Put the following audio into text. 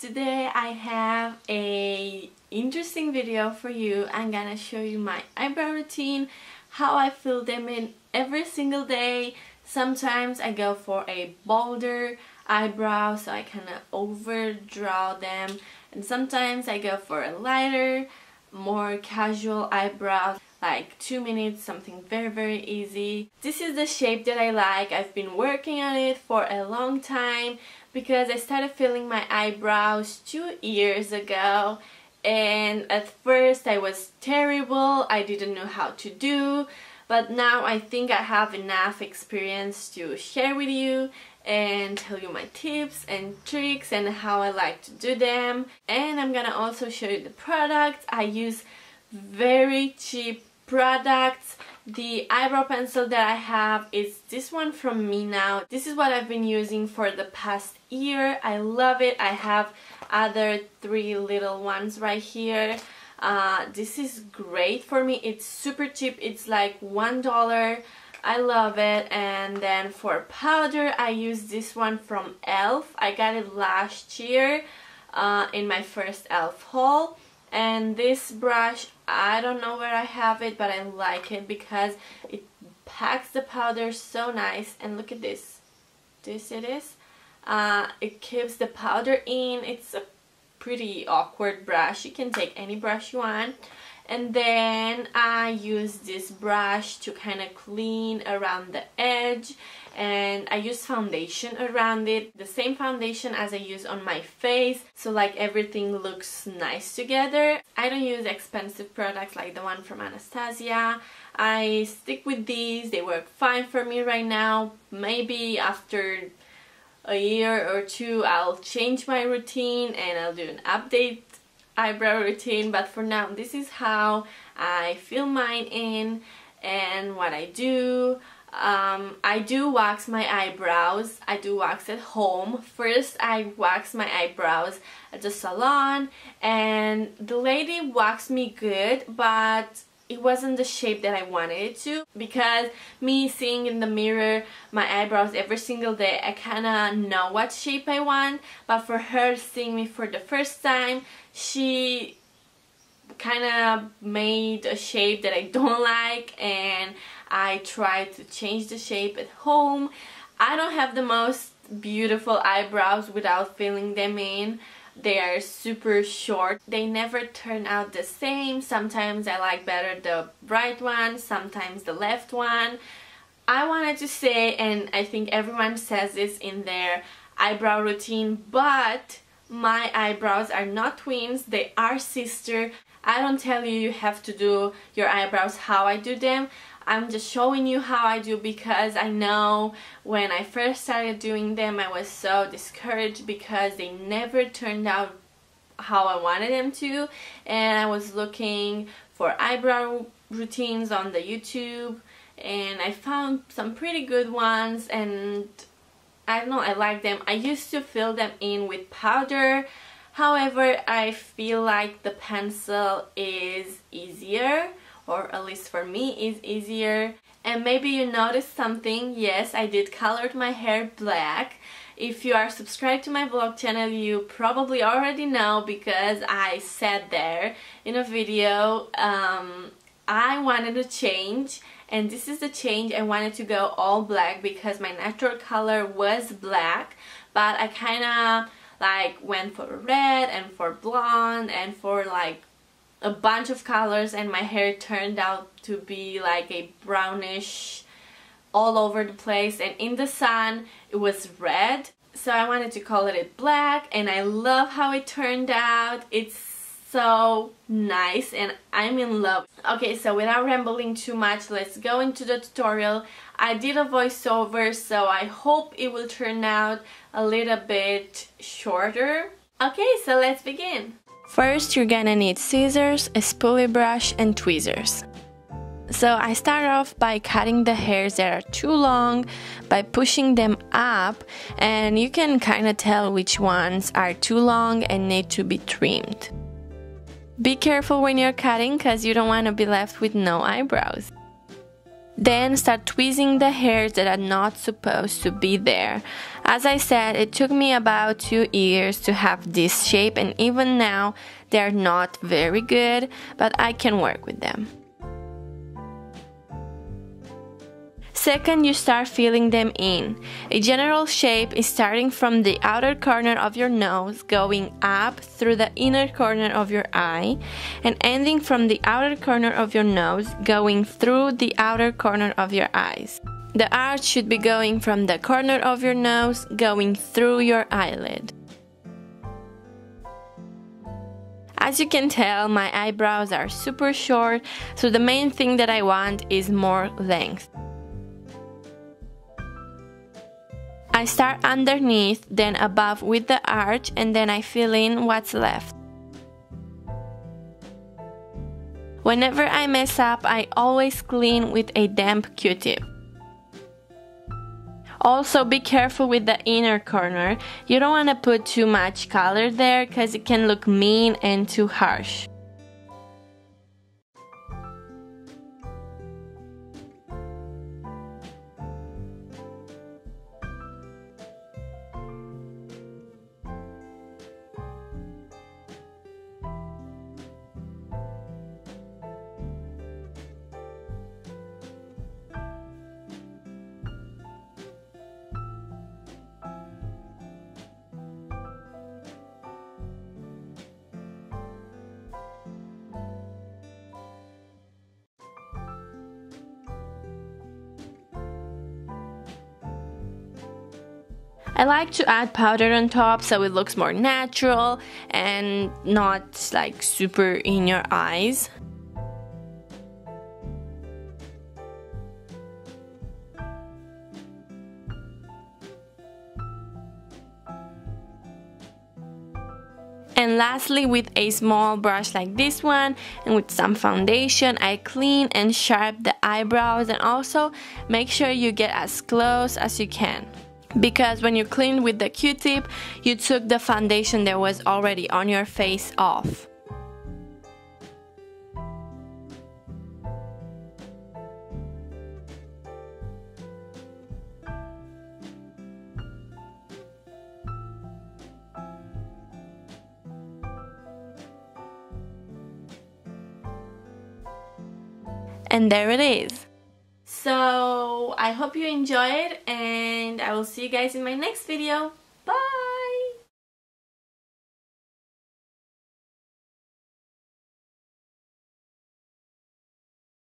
Today I have a interesting video for you. I'm gonna show you my eyebrow routine, how I fill them in every single day. Sometimes I go for a bolder eyebrow so I kind of overdraw them, and sometimes I go for a lighter, more casual eyebrow, like 2 minutes, something very easy. This is the shape that I like. I've been working on it for a long time because I started filling my eyebrows 2 years ago, and at first I was terrible. I didn't know how to do, but now I think I have enough experience to share with you and tell you my tips and tricks and how I like to do them. And I'm gonna also show you the products. I use very cheap products. The eyebrow pencil that I have is this one from Me Now. This is what I've been using for the past year. I love it. I have other 3 little ones right here. This is great for me. It's super cheap. It's like $1. I love it. And then for powder, I use this one from e.l.f. I got it last year in my first e.l.f. haul. And this brush, I don't know where I have it, but I like it because it packs the powder so nice. And look at this. This it is. It keeps the powder in. It's a pretty awkward brush. You can take any brush you want. And then I use this brush to kind of clean around the edge, and I use foundation around it, the same foundation as I use on my face, so like everything looks nice together. I don't use expensive products like the one from Anastasia. I stick with these. They work fine for me right now. Maybe after a year or 2 I'll change my routine and I'll do an update eyebrow routine, but for now this is how I fill mine in. And what I do, I do wax my eyebrows. I do wax at home. First I wax my eyebrows at the salon, and the lady waxed me good, but it wasn't the shape that I wanted it to, because me seeing in the mirror my eyebrows every single day, I kind of know what shape I want. But for her seeing me for the first time, she kind of made a shape that I don't like, and I tried to change the shape at home. I don't have the most beautiful eyebrows without filling them in. They are super short. They never turn out the same. Sometimes I like better the right one, sometimes the left one. I wanted to say, and I think everyone says this in their eyebrow routine, but my eyebrows are not twins, they are sister. I don't tell you have to do your eyebrows how I do them. I'm just showing you how I do, because I know when I first started doing them I was so discouraged because they never turned out how I wanted them to, and I was looking for eyebrow routines on the YouTube, and I found some pretty good ones, and I don't know, I like them. I used to fill them in with powder. However, I feel like the pencil is easier, or at least for me is easier. And maybe you noticed something. Yes, I did colored my hair black. If you are subscribed to my vlog channel, you probably already know, because I said there in a video I wanted to change, and this is the change. I wanted to go all black because my natural color was black, but I kind of like went for red and for blonde and for like a bunch of colors, and my hair turned out to be like a brownish all over the place, and in the sun it was red. So I wanted to color it black, and I love how it turned out. It's so nice and I'm in love. Okay, so without rambling too much, let's go into the tutorial. I did a voiceover, so I hope it will turn out a little bit shorter. Okay, so let's begin. First, you're gonna need scissors, a spoolie brush, and tweezers. So I start off by cutting the hairs that are too long by pushing them up, and you can kind of tell which ones are too long and need to be trimmed. Be careful when you're cutting, because you don't want to be left with no eyebrows. Then start tweezing the hairs that are not supposed to be there. As I said, it took me about 2 years to have this shape, and even now they're not very good, but I can work with them. Second, you start filling them in. A general shape is starting from the outer corner of your nose, going up through the inner corner of your eye, and ending from the outer corner of your nose, going through the outer corner of your eyes. The arch should be going from the corner of your nose, going through your eyelid. As you can tell, my eyebrows are super short, so the main thing that I want is more length. I start underneath, then above with the arch, and then I fill in what's left. Whenever I mess up, I always clean with a damp Q-tip. Also, be careful with the inner corner. You don't want to put too much color there because it can look mean and too harsh. I like to add powder on top so it looks more natural and not like super in your eyes. And lastly, with a small brush like this one and with some foundation, I clean and sharpen the eyebrows, and also make sure you get as close as you can. Because when you cleaned with the Q-tip, you took the foundation that was already on your face off. And there it is. So I hope you enjoyed, and I will see you guys in my next video.